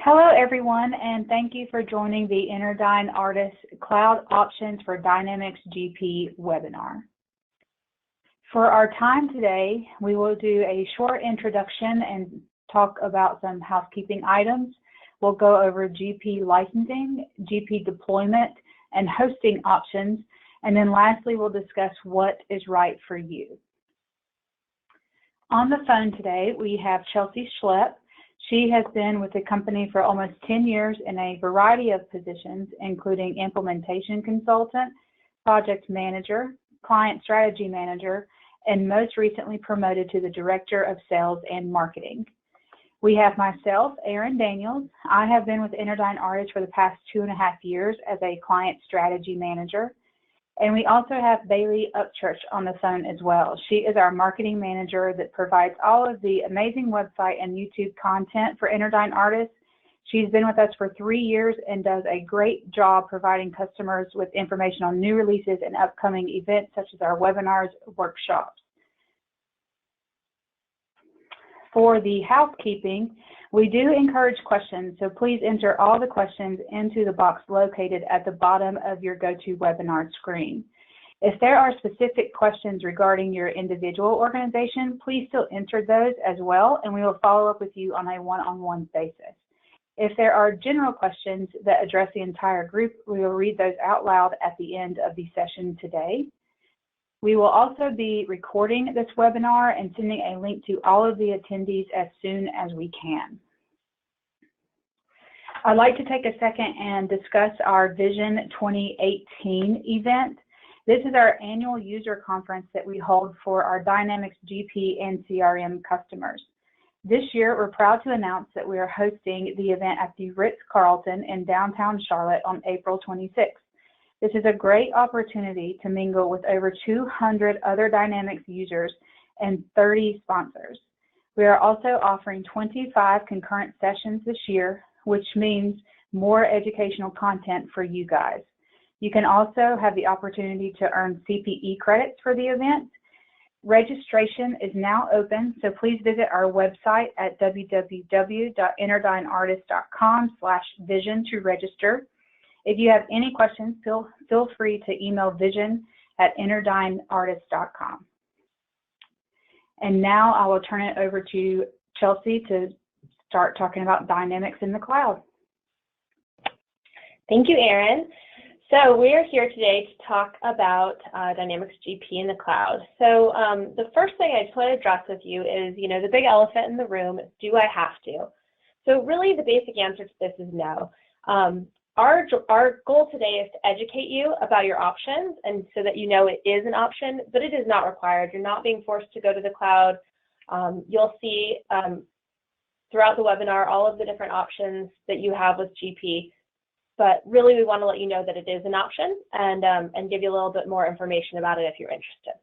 Hello, everyone, and thank you for joining the Interdyne Artist Cloud Options for Dynamics GP webinar. For our time today, we will do a short introduction and talk about some housekeeping items. We'll go over GP licensing, GP deployment, and hosting options, and then lastly, we'll discuss what is right for you. On the phone today, we have Chelsea Schlepp. She has been with the company for almost 10 years in a variety of positions, including implementation consultant, project manager, client strategy manager, and most recently promoted to the Director of Sales and Marketing. We have myself, Erin Daniels. I have been with Interdyne Artist for the past 2.5 years as a client strategy manager. And we also have Bailey Upchurch on the phone as well. She is our marketing manager that provides all of the amazing website and YouTube content for Interdyne Artists. She's been with us for 3 years and does a great job providing customers with information on new releases and upcoming events such as our webinars, workshops. For the housekeeping, we do encourage questions, so please enter all the questions into the box located at the bottom of your GoToWebinar screen. If there are specific questions regarding your individual organization, please still enter those as well, and we will follow up with you on a one-on-one basis. If there are general questions that address the entire group, we will read those out loud at the end of the session today. We will also be recording this webinar and sending a link to all of the attendees as soon as we can. I'd like to take a second and discuss our Vision 2018 event. This is our annual user conference that we hold for our Dynamics GP and CRM customers. This year, we're proud to announce that we are hosting the event at the Ritz-Carlton in downtown Charlotte on April 26th. This is a great opportunity to mingle with over 200 other Dynamics users and 30 sponsors. We are also offering 25 concurrent sessions this year, which means more educational content for you guys. You can also have the opportunity to earn CPE credits for the event. Registration is now open, so please visit our website at www.interdyneartist.com/vision to register. If you have any questions, feel free to email vision@interdyneartist.com. And now I will turn it over to Chelsea to start talking about Dynamics in the cloud. Thank you, Erin. So we are here today to talk about Dynamics GP in the cloud. So the first thing I just want to address with you is, the big elephant in the room, do I have to? So really the basic answer to this is no. Our goal today is to educate you about your options and so that you know it is an option, but it is not required. You're not being forced to go to the cloud. You'll see throughout the webinar all of the different options that you have with GP, but really we want to let you know that it is an option and give you a little bit more information about it if you're interested.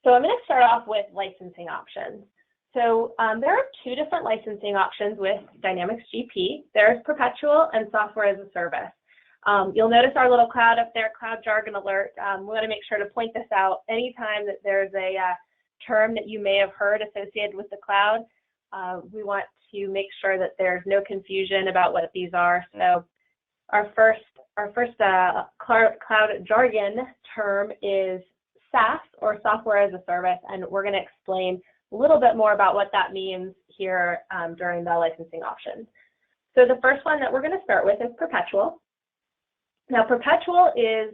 So I'm going to start off with licensing options. So there are 2 different licensing options with Dynamics GP. There's perpetual and software as a service. You'll notice our little cloud up there, cloud jargon alert. We want to make sure to point this out anytime that there's a term that you may have heard associated with the cloud. We want to make sure that there's no confusion about what these are. So our first cloud jargon term is SaaS, or software as a service, and we're going to explain a little bit more about what that means here during the licensing options. So the first one that we're going to start with is perpetual. Now, perpetual is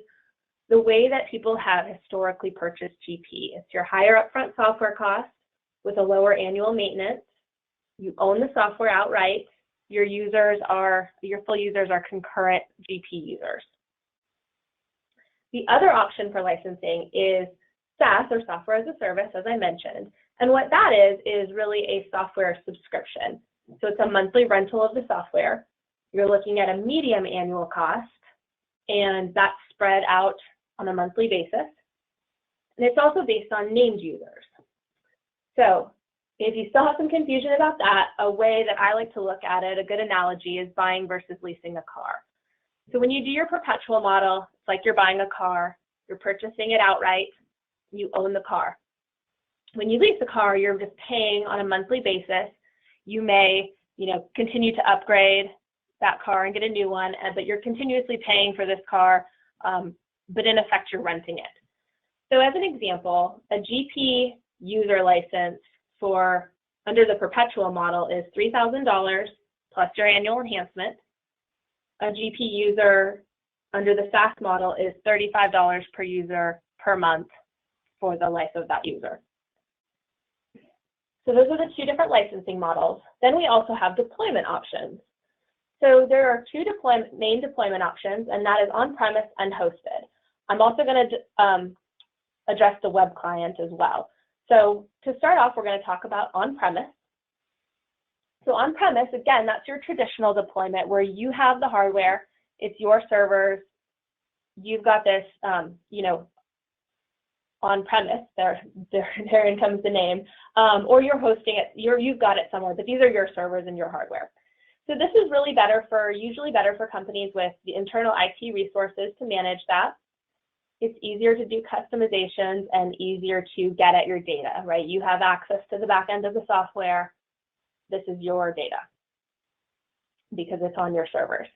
the way that people have historically purchased GP. It's your higher upfront software cost with a lower annual maintenance. You own the software outright. Your full users are concurrent GP users. The other option for licensing is SaaS, or software as a service, as I mentioned. And what that is really a software subscription. So it's a monthly rental of the software. You're looking at a medium annual cost, and that's spread out on a monthly basis. And it's also based on named users. So if you still have some confusion about that, a way that I like to look at it, a good analogy, is buying versus leasing a car. So when you do your perpetual model, it's like you're buying a car, you're purchasing it outright, you own the car. When you lease a car, you're just paying on a monthly basis. You may continue to upgrade that car and get a new one, but you're continuously paying for this car, but in effect, you're renting it. So as an example, a GP user license under the perpetual model is $3,000 plus your annual enhancement. A GP user under the SaaS model is $35 per user per month for the life of that user. So those are the two different licensing models. Then we also have deployment options. So there are two main deployment options, and that is on-premise and hosted. I'm also going to address the web client as well. So to start off, we're going to talk about on-premise. So on-premise, again, that's your traditional deployment where you have the hardware, it's your servers, you've got this, on-premise, therein comes the name, or you're hosting it, you've got it somewhere, but these are your servers and your hardware. So this is really usually better for companies with the internal IT resources to manage that. It's easier to do customizations and easier to get at your data, right? You have access to the back end of the software. This is your data because it's on your servers.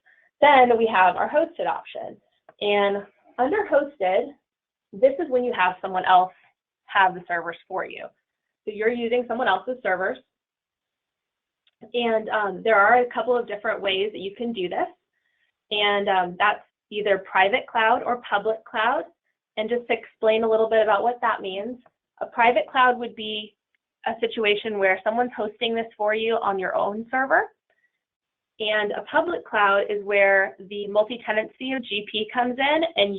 Then we have our hosted option. And under hosted, this is when you have someone else have the servers for you. So you're using someone else's servers. And there are a couple of different ways that you can do this. And that's either private cloud or public cloud. And just to explain a little bit about what that means, a private cloud would be a situation where someone's hosting this for you on your own server. And a public cloud is where the multi-tenancy of GP comes in, and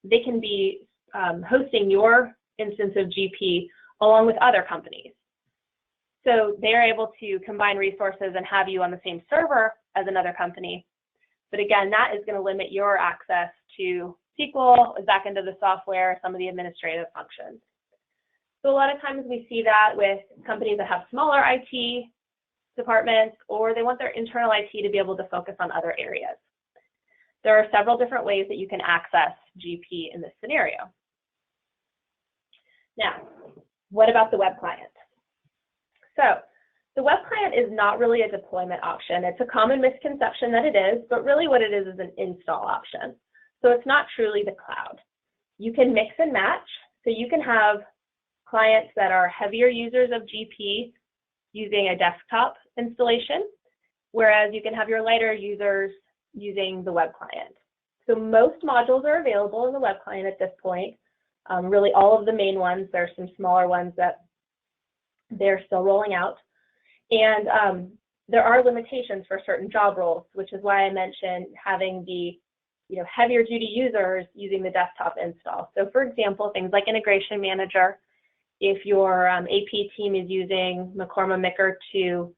they can be hosting your instance of GP along with other companies. So they're able to combine resources and have you on the same server as another company. But again, that is going to limit your access to SQL, back into the software, some of the administrative functions. So a lot of times we see that with companies that have smaller IT departments, or they want their internal IT to be able to focus on other areas. There are several different ways that you can access GP in this scenario. Now, what about the web client? So the web client is not really a deployment option. It's a common misconception that it is, but really what it is an install option. So it's not truly the cloud. You can mix and match. So you can have clients that are heavier users of GP using a desktop installation, whereas you can have your lighter users using the web client. So most modules are available in the web client at this point. Really all of the main ones. There's some smaller ones that they're still rolling out. And there are limitations for certain job roles, which is why I mentioned having the heavier duty users using the desktop install. So for example, things like Integration Manager, if your AP team is using Macorma Micker to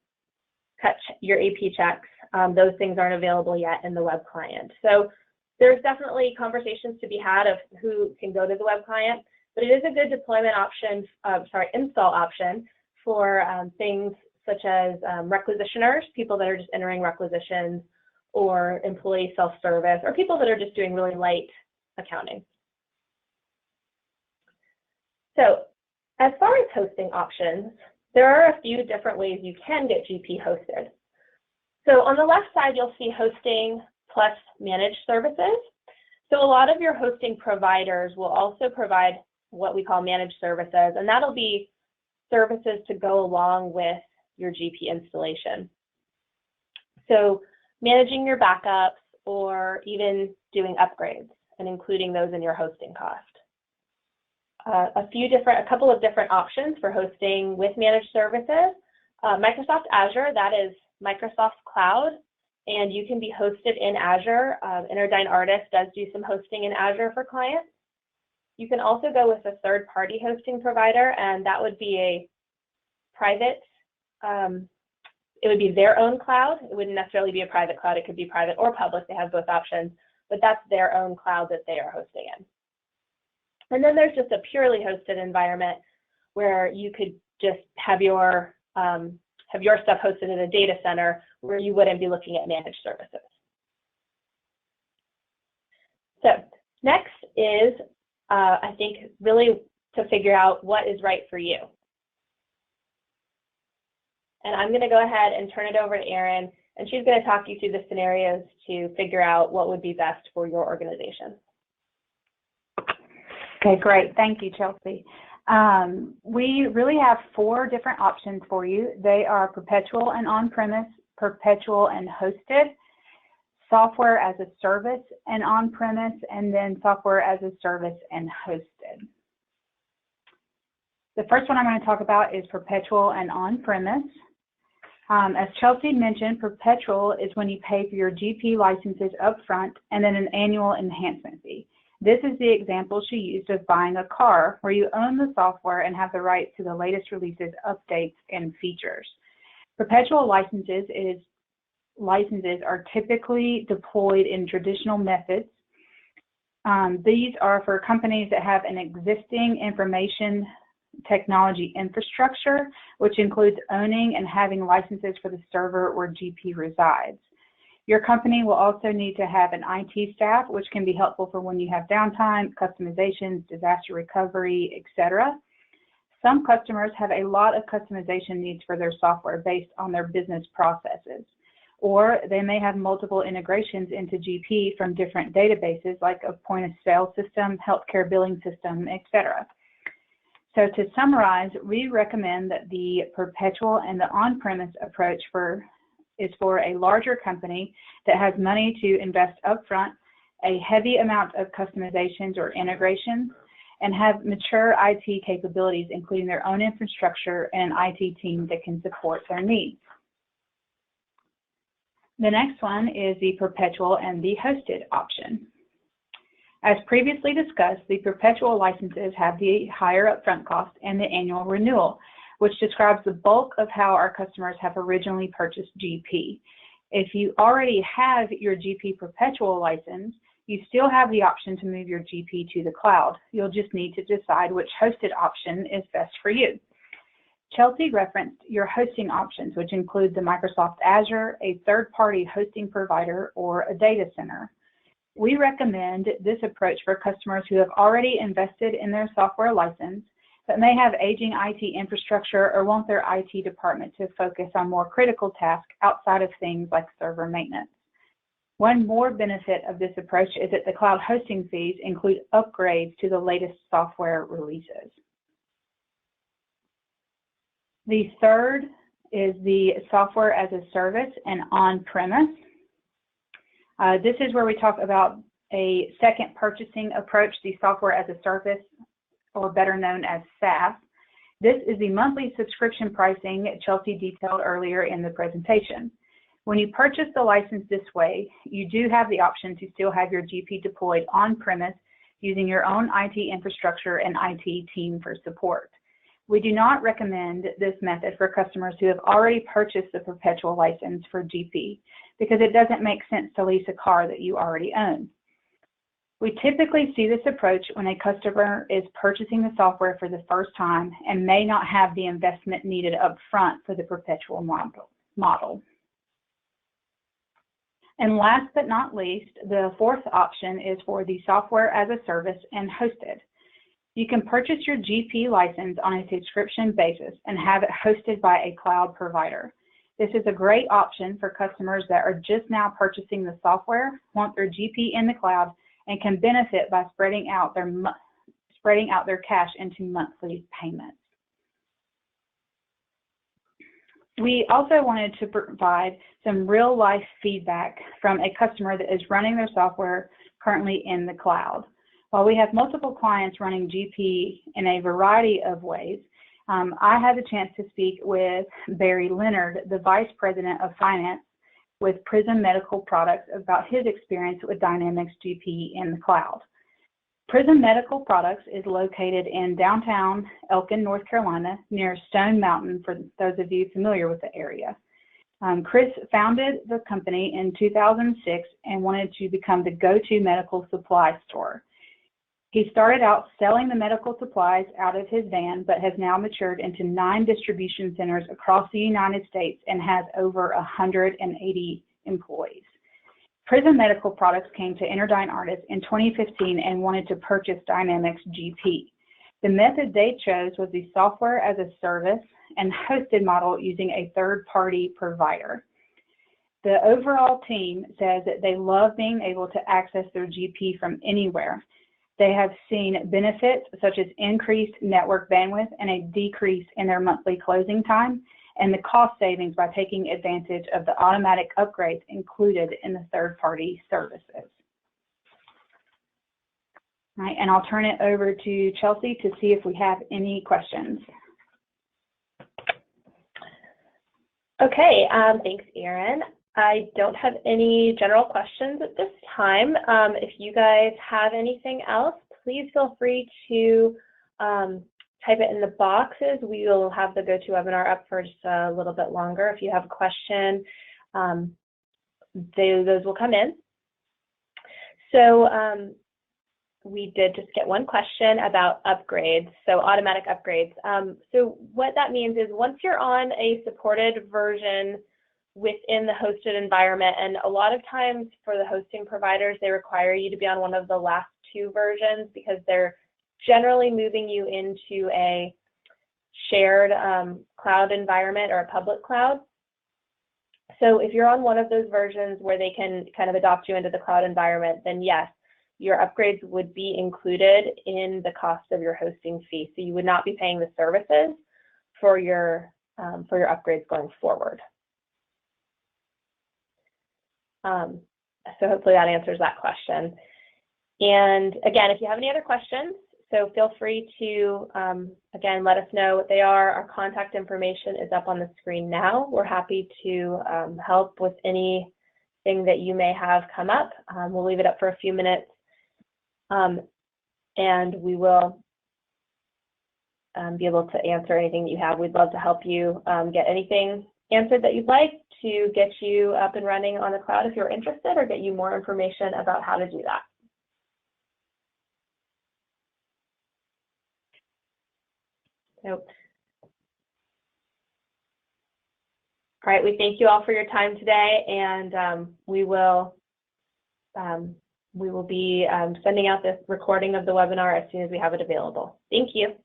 cut your AP checks, those things aren't available yet in the web client. So there's definitely conversations to be had of who can go to the web client, but it is a good deployment option, install option for things such as requisitioners, people that are just entering requisitions, or employee self-service, or people that are just doing really light accounting. So as far as hosting options, there are a few different ways you can get GP hosted. So on the left side, you'll see hosting plus managed services. So a lot of your hosting providers will also provide what we call managed services, and that'll be services to go along with your GP installation. So managing your backups or even doing upgrades and including those in your hosting cost. A couple of different options for hosting with managed services. Microsoft Azure, that is Microsoft Cloud, and you can be hosted in Azure. Interdyne Artist does do some hosting in Azure for clients. You can also go with a third-party hosting provider, and that would be a private, it would be their own cloud. It wouldn't necessarily be a private cloud. It could be private or public. They have both options, but that's their own cloud that they are hosting in. And then there's just a purely hosted environment where you could just have your stuff hosted in a data center where you wouldn't be looking at managed services. So next is, I think, really to figure out what is right for you. And I'm going to go ahead and turn it over to Erin, and she's going to talk you through the scenarios to figure out what would be best for your organization. Okay, great. Thank you, Chelsea. We really have 4 different options for you. They are perpetual and on-premise, perpetual and hosted, software as a service and on-premise, and then software as a service and hosted. The first one I'm going to talk about is perpetual and on-premise. As Chelsea mentioned, perpetual is when you pay for your GP licenses up front and then an annual enhancement fee. This is the example she used of buying a car, where you own the software and have the right to the latest releases, updates, and features. Perpetual licenses are typically deployed in traditional methods. These are for companies that have an existing information technology infrastructure, which includes owning and having licenses for the server where GP resides. Your company will also need to have an IT staff, which can be helpful for when you have downtime, customizations, disaster recovery, etc. Some customers have a lot of customization needs for their software based on their business processes, or they may have multiple integrations into GP from different databases like a point-of-sale system, healthcare billing system, etc. So to summarize, we recommend that the perpetual and the on-premise approach is for a larger company that has money to invest upfront, a heavy amount of customizations or integrations, and have mature IT capabilities, including their own infrastructure and IT team that can support their needs. The next one is the perpetual and the hosted option. As previously discussed, the perpetual licenses have the higher upfront cost and the annual renewal, which describes the bulk of how our customers have originally purchased GP. If you already have your GP perpetual license, you still have the option to move your GP to the cloud. You'll just need to decide which hosted option is best for you. Chelsea referenced your hosting options, which include the Microsoft Azure, a third-party hosting provider, or a data center. We recommend this approach for customers who have already invested in their software license, but may have aging IT infrastructure or want their IT department to focus on more critical tasks outside of things like server maintenance. One more benefit of this approach is that the cloud hosting fees include upgrades to the latest software releases. The third is the software as a service and on-premise. This is where we talk about a second purchasing approach, the software as a service, or better known as SaaS. This is the monthly subscription pricing Chelsea detailed earlier in the presentation. When you purchase the license this way, you do have the option to still have your GP deployed on-premise using your own IT infrastructure and IT team for support. We do not recommend this method for customers who have already purchased the perpetual license for GP because it doesn't make sense to lease a car that you already own. We typically see this approach when a customer is purchasing the software for the first time and may not have the investment needed up front for the perpetual model. And last but not least, the fourth option is for the software as a service and hosted. You can purchase your GP license on a subscription basis and have it hosted by a cloud provider. This is a great option for customers that are just now purchasing the software, want their GP in the cloud, and can benefit by spreading out their cash into monthly payments. We also wanted to provide some real-life feedback from a customer that is running their software currently in the cloud. While we have multiple clients running GP in a variety of ways, I had the chance to speak with Barry Leonard, the Vice President of Finance with Prism Medical Products, about his experience with Dynamics GP in the cloud. Prism Medical Products is located in downtown Elkin, North Carolina, near Stone Mountain, for those of you familiar with the area. Chris founded the company in 2006 and wanted to become the go-to medical supply store. He started out selling the medical supplies out of his van, but has now matured into 9 distribution centers across the United States and has over 180 employees. Prism Medical Products came to Interdyne Artis in 2015 and wanted to purchase Dynamics GP. The method they chose was the software as a service and hosted model using a third-party provider. The overall team says that they love being able to access their GP from anywhere. They have seen benefits such as increased network bandwidth and a decrease in their monthly closing time, and the cost savings by taking advantage of the automatic upgrades included in the third-party services. All right, and I'll turn it over to Chelsea to see if we have any questions. Okay, thanks, Erin. I don't have any general questions at this time. If you guys have anything else, please feel free to type it in the boxes. We will have the GoToWebinar up for just a little bit longer. If you have a question, those will come in. So we did just get one question about upgrades, so automatic upgrades. So what that means is once you're on a supported version within the hosted environment, and a lot of times for the hosting providers, they require you to be on one of the last two versions because they're generally moving you into a shared cloud environment or a public cloud. So if you're on one of those versions where they can kind of adopt you into the cloud environment, then yes, your upgrades would be included in the cost of your hosting fee. So you would not be paying the services for your upgrades going forward. So hopefully that answers that question. And again, if you have any other questions, so feel free to, again, let us know what they are. Our contact information is up on the screen now. We're happy to help with anything that you may have come up. We'll leave it up for a few minutes, and we will be able to answer anything that you have. We'd love to help you get anything answered that you'd like to get you up and running on the cloud if you're interested, or get you more information about how to do that. So, all right, we thank you all for your time today, and we will be sending out this recording of the webinar as soon as we have it available. Thank you.